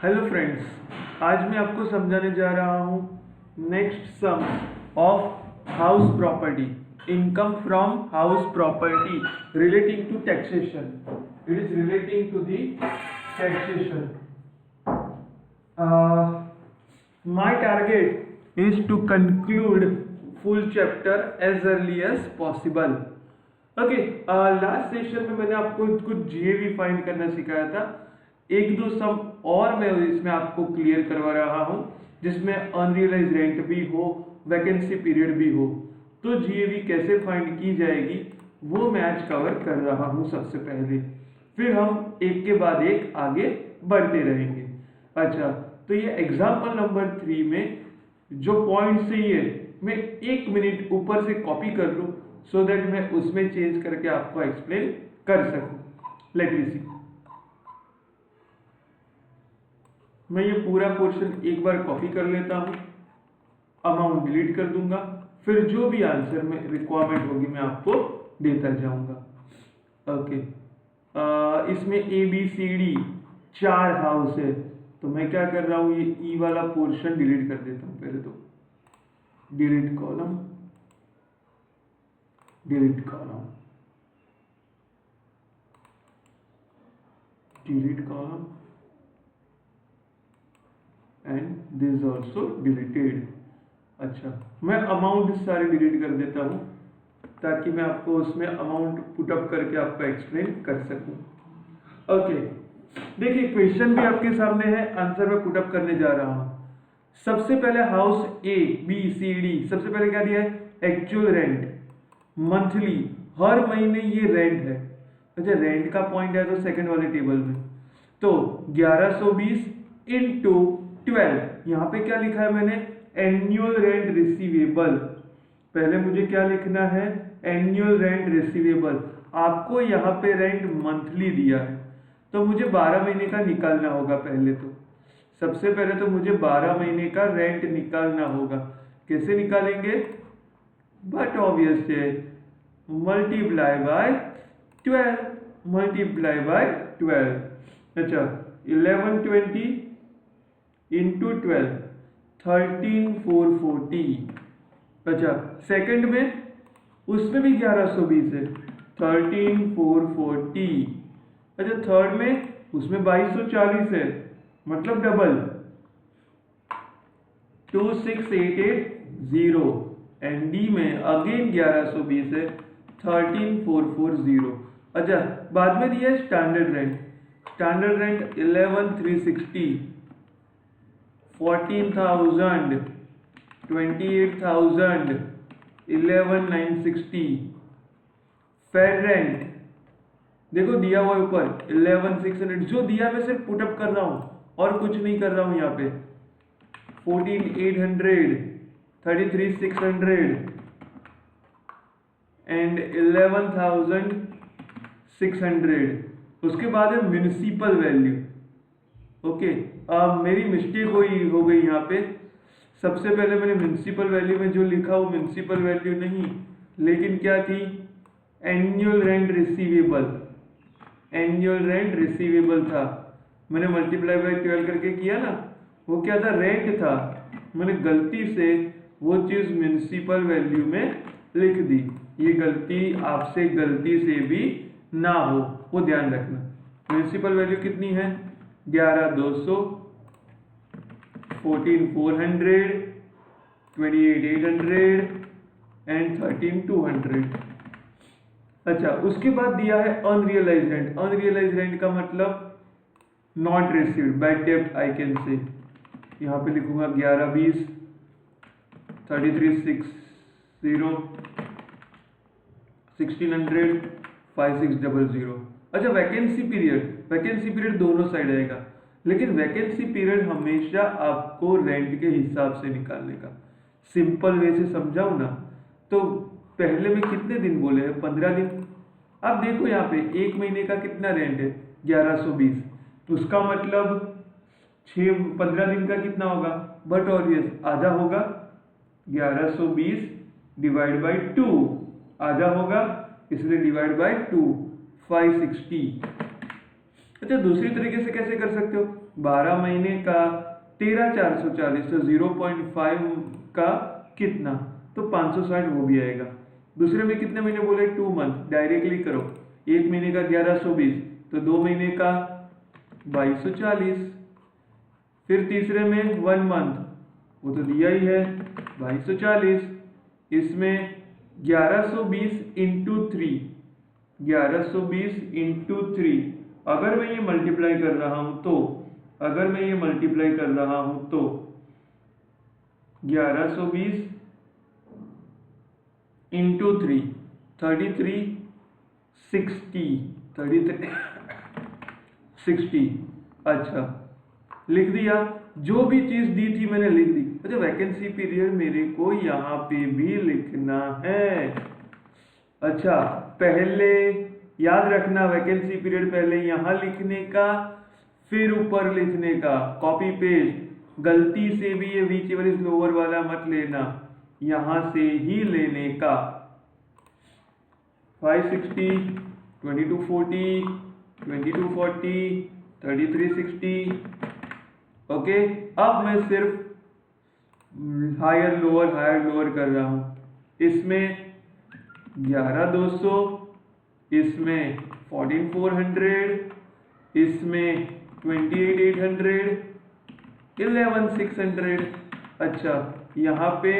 Hello friends, आज मैं आपको समझाने जा रहा हूँ next some of house property, income from house property relating to taxation. It is relating to the taxation. My target is to conclude full chapter as early as possible. Okay, last session में मैंने आपको कुछ GAV find करना सिखाया था. एक दो सम और मैं इसमें आपको क्लियर करवा रहा हूं जिसमें अनरियलाइज रेंट भी हो, वैकेंसी पीरियड भी हो. तो जीएवी कैसे फाइंड की जाएगी वो मैं आज कवर कर रहा हूं सबसे पहले. फिर हम एक के बाद एक आगे बढ़ते रहेंगे. अच्छा, तो ये एग्जाम्पल नंबर 3 में जो पॉइंट्स चाहिए मैं 1 मिनट ऊपर से कॉपी कर लूं सो दैट मैं उसमें चेंज करके आपको एक्सप्लेन कर सकूं. लेट मी सी. मैं ये पूरा पोर्शन एक बार कॉपी कर लेता हूं, अमाउंट डिलीट कर दूंगा, फिर जो भी आंसर में रिक्वायरमेंट होगी मैं आपको देता जाऊंगा. ओके, इसमें A B C D 4 house है तो मैं क्या कर रहा हूं, ये ई वाला पोर्शन डिलीट कर देता हूं. पहले तो delete column, delete column, delete column and this also deleted. अच्छा, मैं अमाउंट सारे डिलीट कर देता हूं ताकि मैं आपको उसमें अमाउंट पुटअप करके आपको एक्सप्लेन कर सकूं. ओके, देखिए क्वेश्चन भी आपके सामने है, आंसर मैं पुटअप करने जा रहा हूं. सबसे पहले house A B C D, सबसे पहले क्या दिया है, एक्चुअल रेंट मंथली, हर महीने ये रेंट है. अच्छा, रेंट का पॉइंट है तो सेकंड वाले टेबल में तो 1120 इंटू 12. यहां पे क्या लिखा है मैंने, एनुअल रेंट रिसीवेबल. पहले मुझे क्या लिखना है, एनुअल रेंट रिसीवेबल. आपको यहाँ पे रेंट मंथली दिया है तो मुझे 12 महीने का निकालना होगा. पहले तो सबसे पहले तो मुझे 12 महीने का रेंट निकालना होगा. कैसे निकालेंगे, बट ऑब्वियस है, मल्टीप्लाई बाय 12, मल्टीप्लाई बाय 12. अच्छा, 1120 इंटू 12 13440. अच्छा, सेकंड में उसमें भी 1120 है, 13440. अच्छा, थर्ड में उसमें 2240 है, मतलब डबल 26880. एंड डी में अगेन 1120 है, 13440. अच्छा, बाद में दिया है standard rent. Standard rent 11360, 14000, 28000, 11960. Fair rent देखो दिया हुआ ऊपर 11600. जो दिया मैं सिर्फ पुटअप कर रहा हूं और कुछ नहीं कर रहा हूं. यहाँ पे 14800, 33600 एंड 11600. उसके बाद है म्युनिसिपल वैल्यू. ओके, मेरी मिस्टेक हो गई यहाँ पे. सबसे पहले मैंने म्युनिसिपल वैल्यू में जो लिखा वो म्युनिसिपल वैल्यू नहीं, लेकिन क्या थी, annual rent receivable. Annual rent receivable था. मैंने मल्टीप्लाई बाय 12 करके किया ना, वो क्या था, रेंट था. मैंने गलती से वो चीज म्युनिसिपल वैल्यू में लिख दी. ये गलती आपसे गलती से भी ना हो, वो ध्यान रखना. म्युनिसिपल वैल्यू कितनी है, 11200, 14400, 28800 एंड 13200. अच्छा, उसके बाद दिया है अनरियलाइज रेंट. अनरियलाइज रेंट का मतलब नॉट रिसीव्ड, बैड डेब्ट आई कैन से. यहाँ पे लिखूंगा 1120, 3360, 1600, 5600. अच्छा, वैकेंसी पीरियड, वैकेंसी पीरियड दोनों साइड आएगा, लेकिन वैकेंसी पीरियड हमेशा आपको रेंट के हिसाब से निकालने का. सिंपल वे से समझाऊं ना, तो पहले में कितने दिन बोले हैं, 15 दिन. अब देखो यहाँ पे 1 महीने का कितना रेंट है, 1120. तो उसका मतलब 15 दिन का कितना होगा, बट ऑब्वियस आधा होगा. 1120 डिवाइड बाई 2 आधा होगा, इसलिए डिवाइड बाई 2, 560. अच्छा, दूसरी तरीके से कैसे कर सकते हो, 12 महीने का 13,440, तो 0.5 का कितना, तो 560 वो भी आएगा। दूसरे में कितने महीने बोले, 2 मंथ, डायरेक्टली करो। एक महीने का 1120, तो 2 महीने का 2240। फिर तीसरे में 1 मंथ, वो तो दिया ही है 2240। इसमें 1120 इंटू 3, 1120 इंटू 3, अगर मैं ये मल्टीप्लाई कर रहा हूं तो, अगर मैं ये मल्टीप्लाई कर रहा हूं तो 1120 इंटू 3, 3360, 3360। अच्छा, लिख दिया, जो भी चीज दी थी मैंने लिख दी। अच्छा, वैकेंसी पीरियड मेरे को यहाँ पे भी लिखना है। अच्छा, पहले याद रखना, वैकेंसी पीरियड पहले यहाँ लिखने का, फिर ऊपर लिखने का, कॉपी पेस्ट। गलती से भी ये व्हिचएवर इज लोअर वाला मत लेना, यहां से ही लेने का। 560, 2240, 2240, 3360। ओके, अब मैं सिर्फ हायर लोअर कर रहा हूं। इसमें 11200, इसमें 14400, इसमें 28800, 11600। अच्छा, यहाँ पे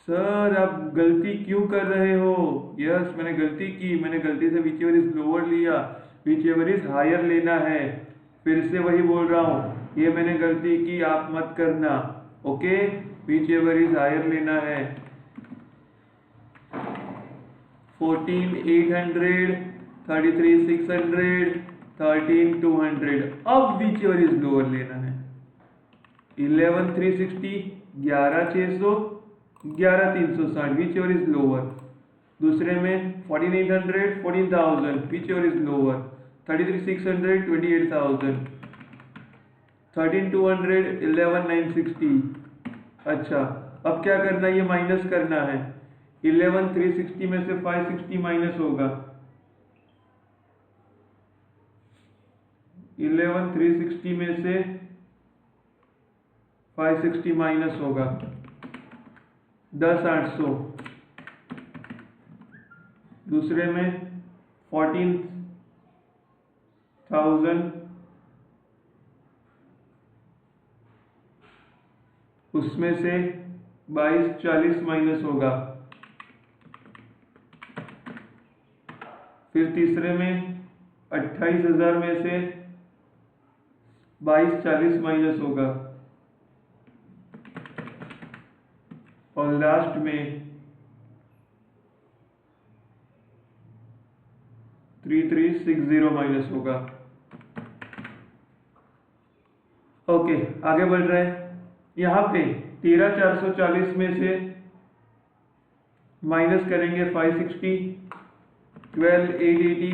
सर आप गलती क्यों कर रहे हो, यस मैंने गलती की, मैंने गलती से व्हिचएवर इज लोअर लिया, व्हिचएवर इज हायर लेना है। फिर से वही बोल रहा हूँ, ये मैंने गलती की, आप मत करना। ओके, व्हिचएवर इज हायर लेना है। 14800, 33600, 13200। अब व्हिचएवर इज लोअर लेना है। 11360, 11600, 11360, व्हिचएवर इज लोअर। दूसरे में 14800, 14000, व्हिचएवर इज लोअर। 33600, 28000, 13200, 11960। अच्छा, अब क्या करना है, ये माइनस करना है। 11360 में से 560 माइनस होगा, 11360 में से 560 माइनस होगा, 10800। दूसरे में 14000, उसमें से 2240 माइनस होगा। फिर तीसरे में 28000 में से 2240 माइनस होगा, और लास्ट में 3360 माइनस होगा। ओके, आगे बढ़ रहे हैं। यहाँ पे 13440 में से माइनस करेंगे 560, 12880।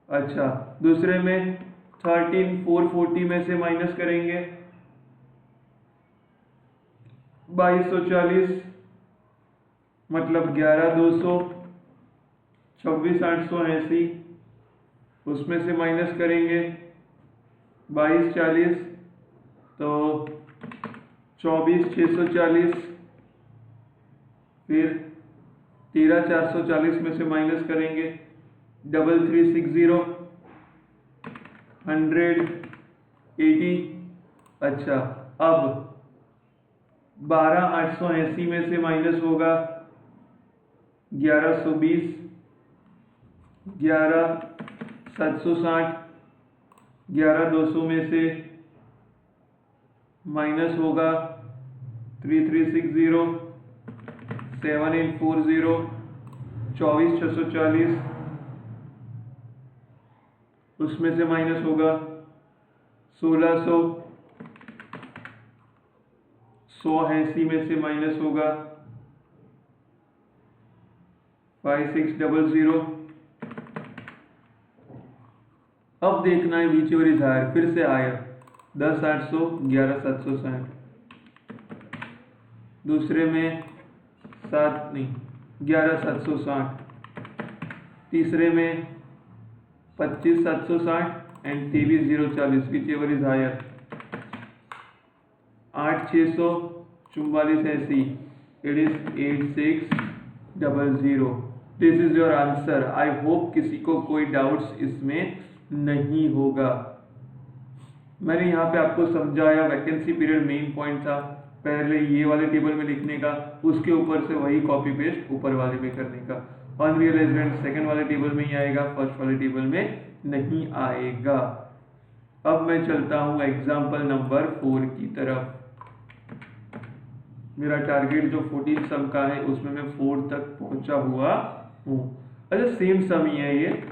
अच्छा, दूसरे में 13440 में से माइनस करेंगे 2240, मतलब 11200, 24880। उसमें से माइनस करेंगे 2240, तो 24640। फिर 13440 में से माइनस करेंगे 3360, 180। अच्छा, अब 12880 में से माइनस होगा 1120, 11760, 11200 में से माइनस होगा 3360, 7840, 24640। उसमें से माइनस होगा 1600, 180 में से माइनस होगा 5600। अब देखना है व्हिचएवर इज हायर, फिर से आया 10800, 11760। दूसरे में 11760। तीसरे में 25,760 and 23,040 whichever is higher. 8,600 4480 it is 8600। This is your answer. I hope किसी को कोई डाउट्स इसमें नहीं होगा। मैंने यहाँ पे आपको समझाया वैकेंसी पीरियड मेन पॉइंट था, पहले ये वाले टेबल में लिखने का, उसके ऊपर से वही कॉपी पेस्ट ऊपर वाले में करने का। अनरियलाइज्ड रेंट सेकंड वाले टेबल में ही आएगा, फर्स्ट वाले टेबल में नहीं आएगा। अब मैं चलता हूँ एग्जाम्पल नंबर 4 की तरफ। मेरा टारगेट जो 14 सम का है उसमें मैं 4 तक पहुंचा हुआ हूँ। अच्छा सेम सम ही है ये,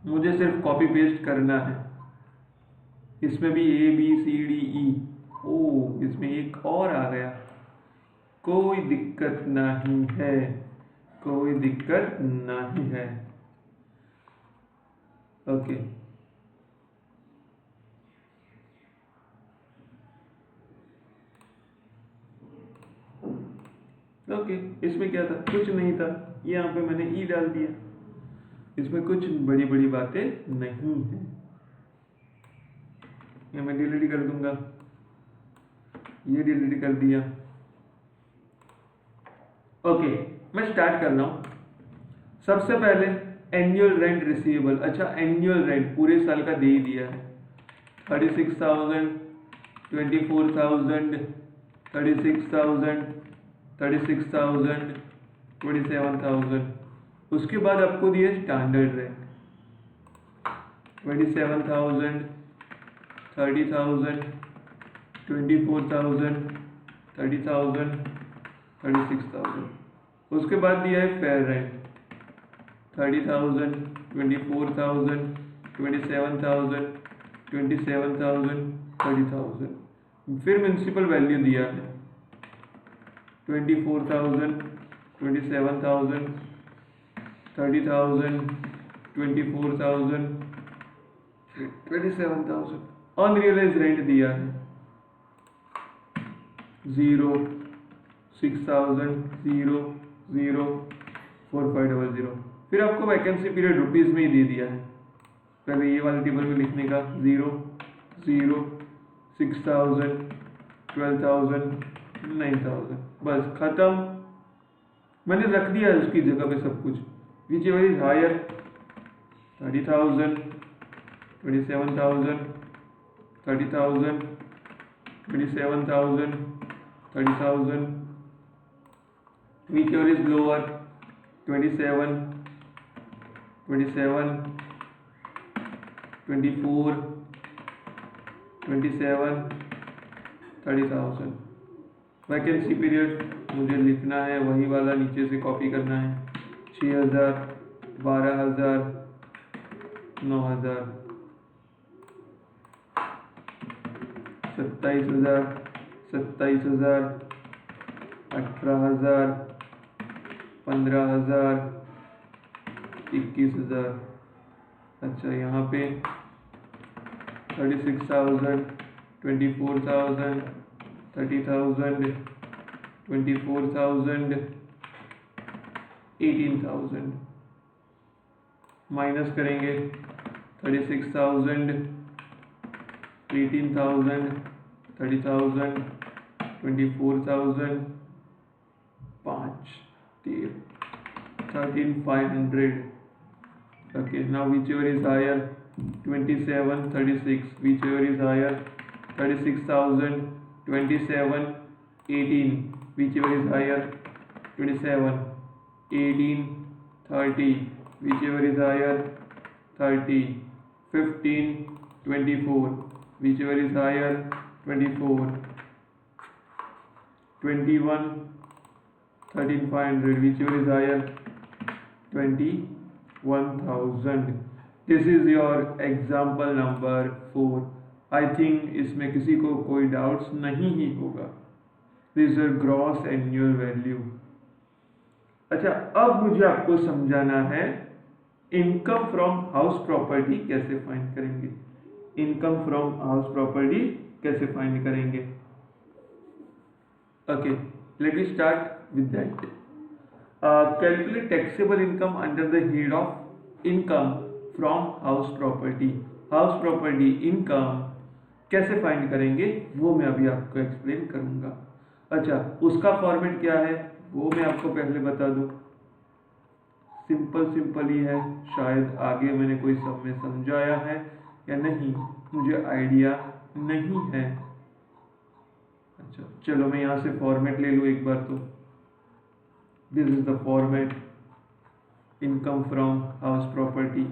मुझे सिर्फ कॉपी पेस्ट करना है। इसमें भी A B C D E, ओ इसमें एक और आ गया, कोई दिक्कत नहीं है, कोई दिक्कत नहीं है। ओके ओके, इसमें क्या था, कुछ नहीं था, यहाँ पे मैंने ई डाल दिया। इसमें कुछ बड़ी बड़ी बातें नहीं है, ये मैं डिलीट कर दूंगा, ये डिलीट कर दिया। ओके मैं स्टार्ट कर रहा हूँ। सबसे पहले एनुअल रेंट रिसीवेबल। अच्छा एनुअल रेंट पूरे साल का दे ही दिया है, 36,000, 24,000, 36,000, 36,000, 27,000। उसके बाद आपको दिया स्टैंडर्ड रेंट 27,000, 30,000, 24,000, 30,000, 36,000। उसके बाद दिया है फेयर रेंट 30,000, 24,000, 27,000, 27,000, 30,000। फिर म्यूनसिपल वैल्यू दिया है 24,000, 27,000, 30,000, 24,000, 27,000। अनरियलाइज्ड रेंट दिया है 0, 6,000, 0, 0, 4500। फिर आपको वैकेंसी पीरियड रुपीज में ही दे दिया है, पहले ये वाले टेबल में लिखने का 0, 0, 6,000, 12,000, 9,000, बस खत्म। मैंने रख दिया है उसकी जगह पे सब कुछ। Whichever is higher 30,000, 27,000, 30,000, 27,000, 30,000। Which ever is lower 27, 27, 24, 27, 30,000। Vacancy period मुझे लिखना है वही वाला, नीचे से कॉपी करना है 6,000, 12,000, 9,000, 27,000, 27,000, 18,000, 15,000, 21,000। अच्छा यहाँ पे 36,000, 24,000, 30,000, 24,000, 18,000 माइनस करेंगे 36,000, 18,000, 30,000, 24,000, 5, 13,500। Okay, now whichever is higher 27, 36, whichever is higher 36,000, 27, 18, whichever is higher 27, 18, 30, whichever is higher 30, 15, 24, whichever is higher 24, 21, 13,500, whichever is higher 21,000। This is your example number 4। I think इसमें किसी को कोई डाउट्स नहीं ही होगा। This is gross annual value. अच्छा अब मुझे आपको समझाना है इनकम फ्रॉम हाउस प्रॉपर्टी कैसे फाइंड करेंगे। इनकम फ्रॉम हाउस प्रॉपर्टी कैसे फाइंड करेंगे। Okay let me start with that. Calculate taxable income under the head of income from house property. House property income कैसे फाइंड करेंगे वो मैं अभी आपको एक्सप्लेन करूंगा। अच्छा, उसका फॉर्मेट क्या है वो मैं आपको पहले बता दूं। सिंपल ही है, शायद आगे मैंने कोई सब में समझाया है या नहीं, मुझे आइडिया नहीं है। अच्छा चलो मैं यहाँ से फॉर्मेट ले लूँ एक बार। तो this is the format, income from house property.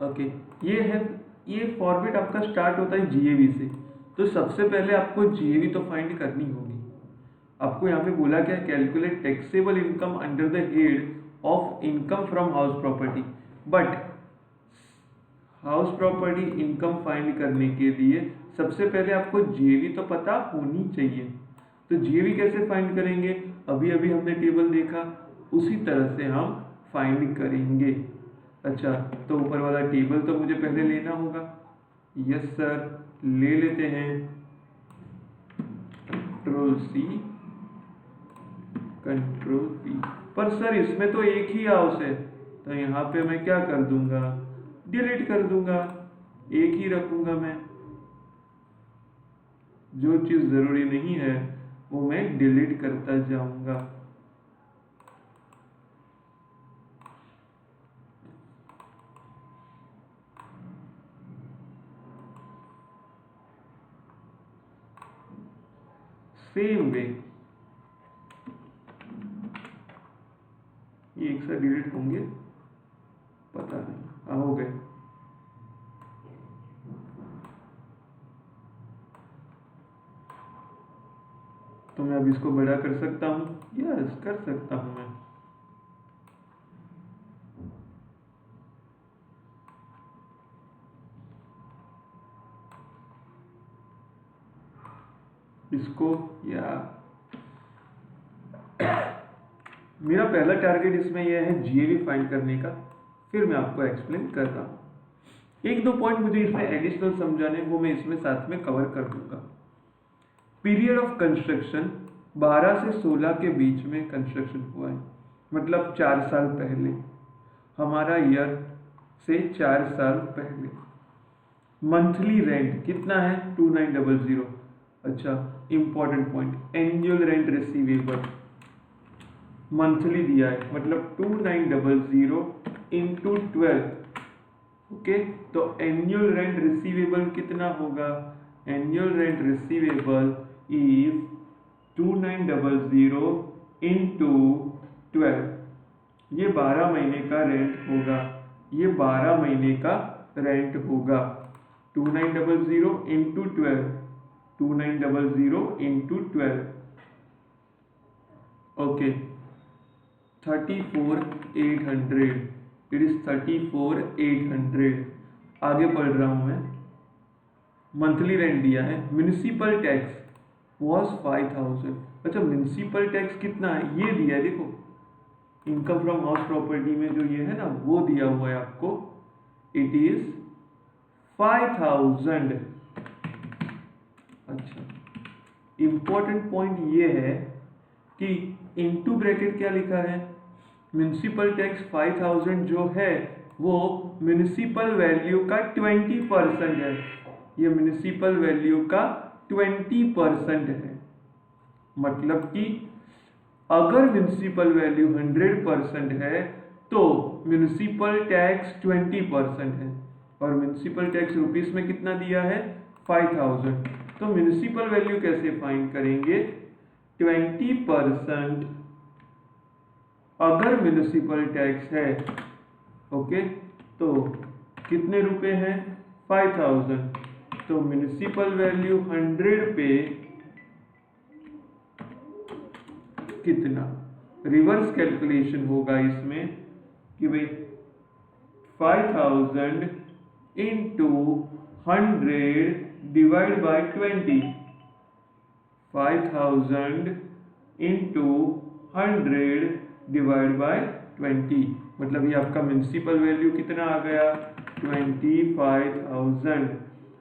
Okay, ये फॉर्मेट आपका स्टार्ट होता है जीएवी से। तो सबसे पहले आपको जीएवी तो फाइंड करनी होगी। आपको यहाँ पे बोला क्या, calculate taxable income under the head of income from house property. But house property income find करने के लिए सबसे पहले आपको जीएवी तो पता होनी चाहिए। तो जीएवी कैसे फाइंड करेंगे, अभी अभी हमने टेबल देखा उसी तरह से हम फाइंड करेंगे। अच्छा, तो ऊपर वाला टेबल तो मुझे पहले लेना होगा। यस सर, ले लेते हैं। Control C, control P. पर सर इसमें तो एक ही हाउस है, तो यहाँ पे मैं क्या कर दूंगा, डिलीट कर दूंगा, एक ही रखूंगा मैं। जो चीज जरूरी नहीं है वो मैं डिलीट करता जाऊंगा। सेम वे ये एक साथ डिलीट होंगे, पता नहीं, हो गए। तो मैं अब इसको बड़ा कर सकता हूँ, यस कर सकता हूँ मैं। इसको या मेरा पहला टारगेट इसमें यह है जीएवी फाइंड करने का, फिर मैं आपको एक्सप्लेन कर रहा हूँ। एक दो पॉइंट मुझे इसमें एडिशनल समझाने, वो मैं इसमें साथ में कवर कर दूंगा। पीरियड ऑफ कंस्ट्रक्शन 12 से 16 के बीच में कंस्ट्रक्शन हुआ है, मतलब 4 साल पहले, हमारा ईयर से 4 साल पहले। मंथली रेंट कितना है, 2900। अच्छा important point, annual rent receivable monthly दिया है, मतलब 2900 इंटू 12। ओके, तो एनुअल रेंट रिसीवेबल कितना होगा, annual rent receivable is 2900 into 12। ये 12 महीने का रेंट होगा, ये 12 महीने का रेंट होगा। 2900 into 12, 2900 into 12, okay 34,800। It is 34,800। आगे पढ़ रहा हूं मैं। मंथली रेंट दिया है। Municipal tax was 5,000। अच्छा म्युनिसिपल टैक्स कितना है ये दिया है, देखो इनकम फ्रॉम हाउस प्रॉपर्टी में जो ये है ना वो दिया हुआ है आपको, इट इज 5,000। अच्छा इंपॉर्टेंट पॉइंट ये है कि इनटू ब्रैकेट क्या लिखा है, म्युनिसिपल टैक्स 5,000 जो है वो म्युनिसिपल वैल्यू का 20% है। ये म्युनिसिपल वैल्यू का 20% है, मतलब कि अगर म्युनिसिपल वैल्यू 100% है तो म्युनिसिपल टैक्स 20% है, और म्युनिसिपल टैक्स रुपीस में कितना दिया है 5,000। तो म्युनिसिपल वैल्यू कैसे फाइंड करेंगे, 20% अगर म्युनिसिपल टैक्स है, ओके, तो कितने रुपए हैं 5,000। तो म्युनिसिपल वैल्यू 100 पे कितना, रिवर्स कैलकुलेशन होगा इसमें कि भाई 5,000 into 100 divide by 20, 5,000 into 100 divide by 20, मतलब ये आपका म्युनिसिपल वैल्यू कितना आ गया 25,000।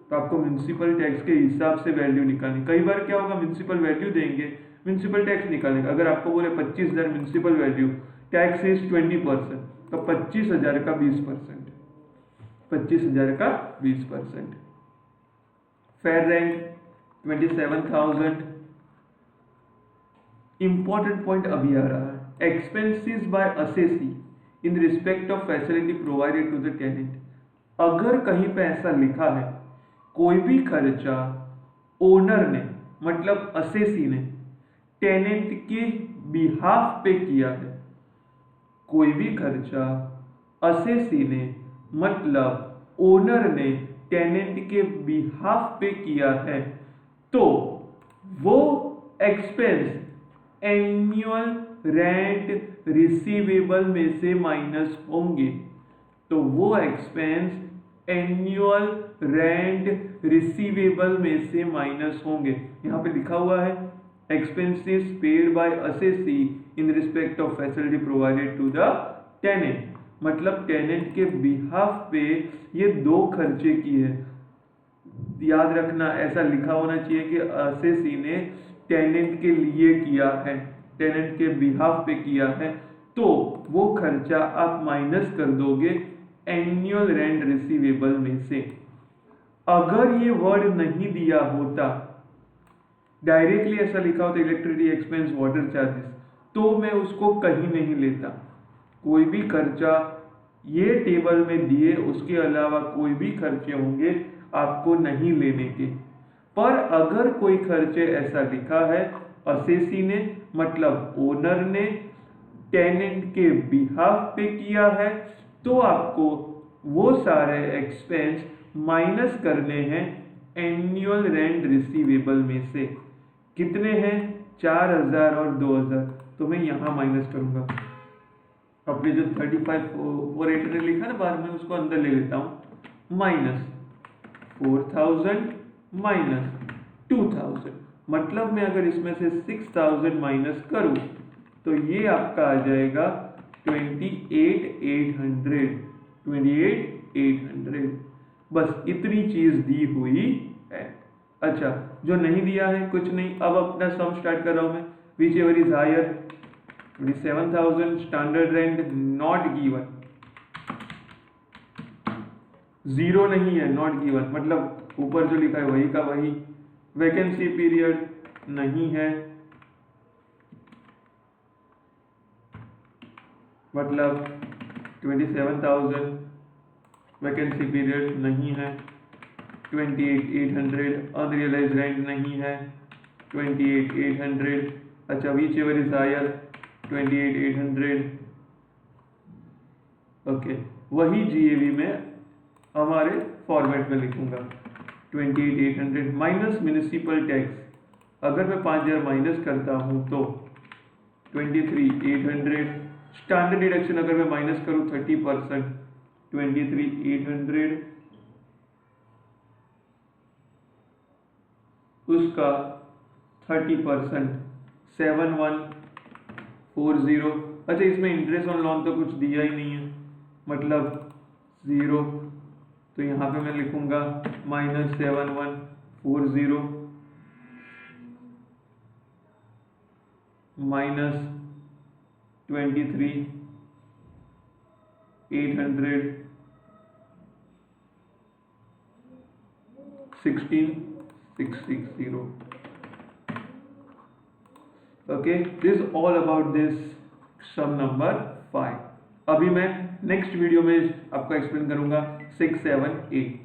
तो आपको म्यूनसिपल टैक्स के हिसाब से वैल्यू निकालनी। कई बार क्या होगा, म्यूनसिपल वैल्यू देंगे, म्यूनसिपल टैक्स निकालेगा। अगर आपको बोले 25,000 म्यूनसिपल वैल्यू, टैक्स इज 20%, तो 25,000 का 20%, 25,000 का 20%। Fair rent 27,000। इंपॉर्टेंट पॉइंट अभी आ रहा है, expenses by assessee in respect of facility provided to the tenant. अगर कहीं पे ऐसा लिखा है कोई भी खर्चा ओनर ने मतलब असेसी ने टेनेंट के बिहाफ पे किया है, कोई भी खर्चा असेसी ने मतलब ओनर ने टेनेंट के बिहाफ पे किया है, तो वो एक्सपेंस एनुअल रेंट रिसीवेबल में से माइनस होंगे। तो वो एक्सपेंस एनुअल रेंट रिसीवेबल में से माइनस होंगे। यहाँ पे लिखा हुआ है expenses paid by assessee in respect of facility provided to the tenant, मतलब टेनेंट के बिहाफ पे ये दो खर्चे किए हैं। याद रखना, ऐसा लिखा होना चाहिए कि असेसी ने टेनेंट के लिए किया है, टेनेंट के बिहाफ पे किया है, तो वो खर्चा आप माइनस कर दोगे एनुअल रेंट रिसीवेबल में से। अगर ये वर्ड नहीं दिया होता, डायरेक्टली ऐसा लिखा होता इलेक्ट्रिसिटी एक्सपेंस वाटर चार्जेस, तो मैं उसको कहीं नहीं लेता। कोई भी खर्चा ये टेबल में दिए उसके अलावा कोई भी खर्चे होंगे आपको नहीं लेने के। पर अगर कोई खर्चे ऐसा लिखा है असेसी ने मतलब ओनर ने टेनेंट के बिहाफ पे किया है, तो आपको वो सारे एक्सपेंस माइनस करने हैं एनुअल रेंट रिसीवेबल में से। कितने हैं? 4,000 और 2,000, तो मैं यहां माइनस करूंगा। अपने जो 35,480 लिखा ना बाहर में, उसको अंदर ले लेता हूं। माइनस 4,000 माइनस 2,000, मतलब मैं अगर इसमें से 6,000 माइनस करूं तो ये आपका आ जाएगा 28,800। 28,800, बस इतनी चीज दी हुई है। अच्छा, जो नहीं दिया है कुछ नहीं। अब अपना सम स्टार्ट कर रहा हूं मैं। Whichever is higher 27,000 standard rent not given, zero नहीं है, नॉट गिवन मतलब ऊपर जो लिखा है वही का वही। वैकेंसी पीरियड नहीं है, मतलब 27,000 वैकेंसी पीरियड नहीं है। 28,800 अनरियलाइज रेंट नहीं है। 28,800। अच्छा, whichever is higher 28,800। Okay, वही जीएवी में हमारे फॉर्मेट में लिखूंगा 28,800 माइनस म्युनिसिपल टैक्स। अगर मैं 5,000 माइनस करता हूं तो 23,800। स्टैंडर्ड डिडक्शन अगर मैं माइनस करूं 30%, 23,800 उसका 30% 7,140। अच्छा, इसमें इंटरेस्ट ऑन लोन तो कुछ दिया ही नहीं है, मतलब 0, तो यहां पे मैं लिखूंगा minus 7,140 minus 23,800 16,660। Okay, this all about this sum number 5। अभी मैं नेक्स्ट वीडियो में आपको एक्सप्लेन करूंगा 6, 7, 8।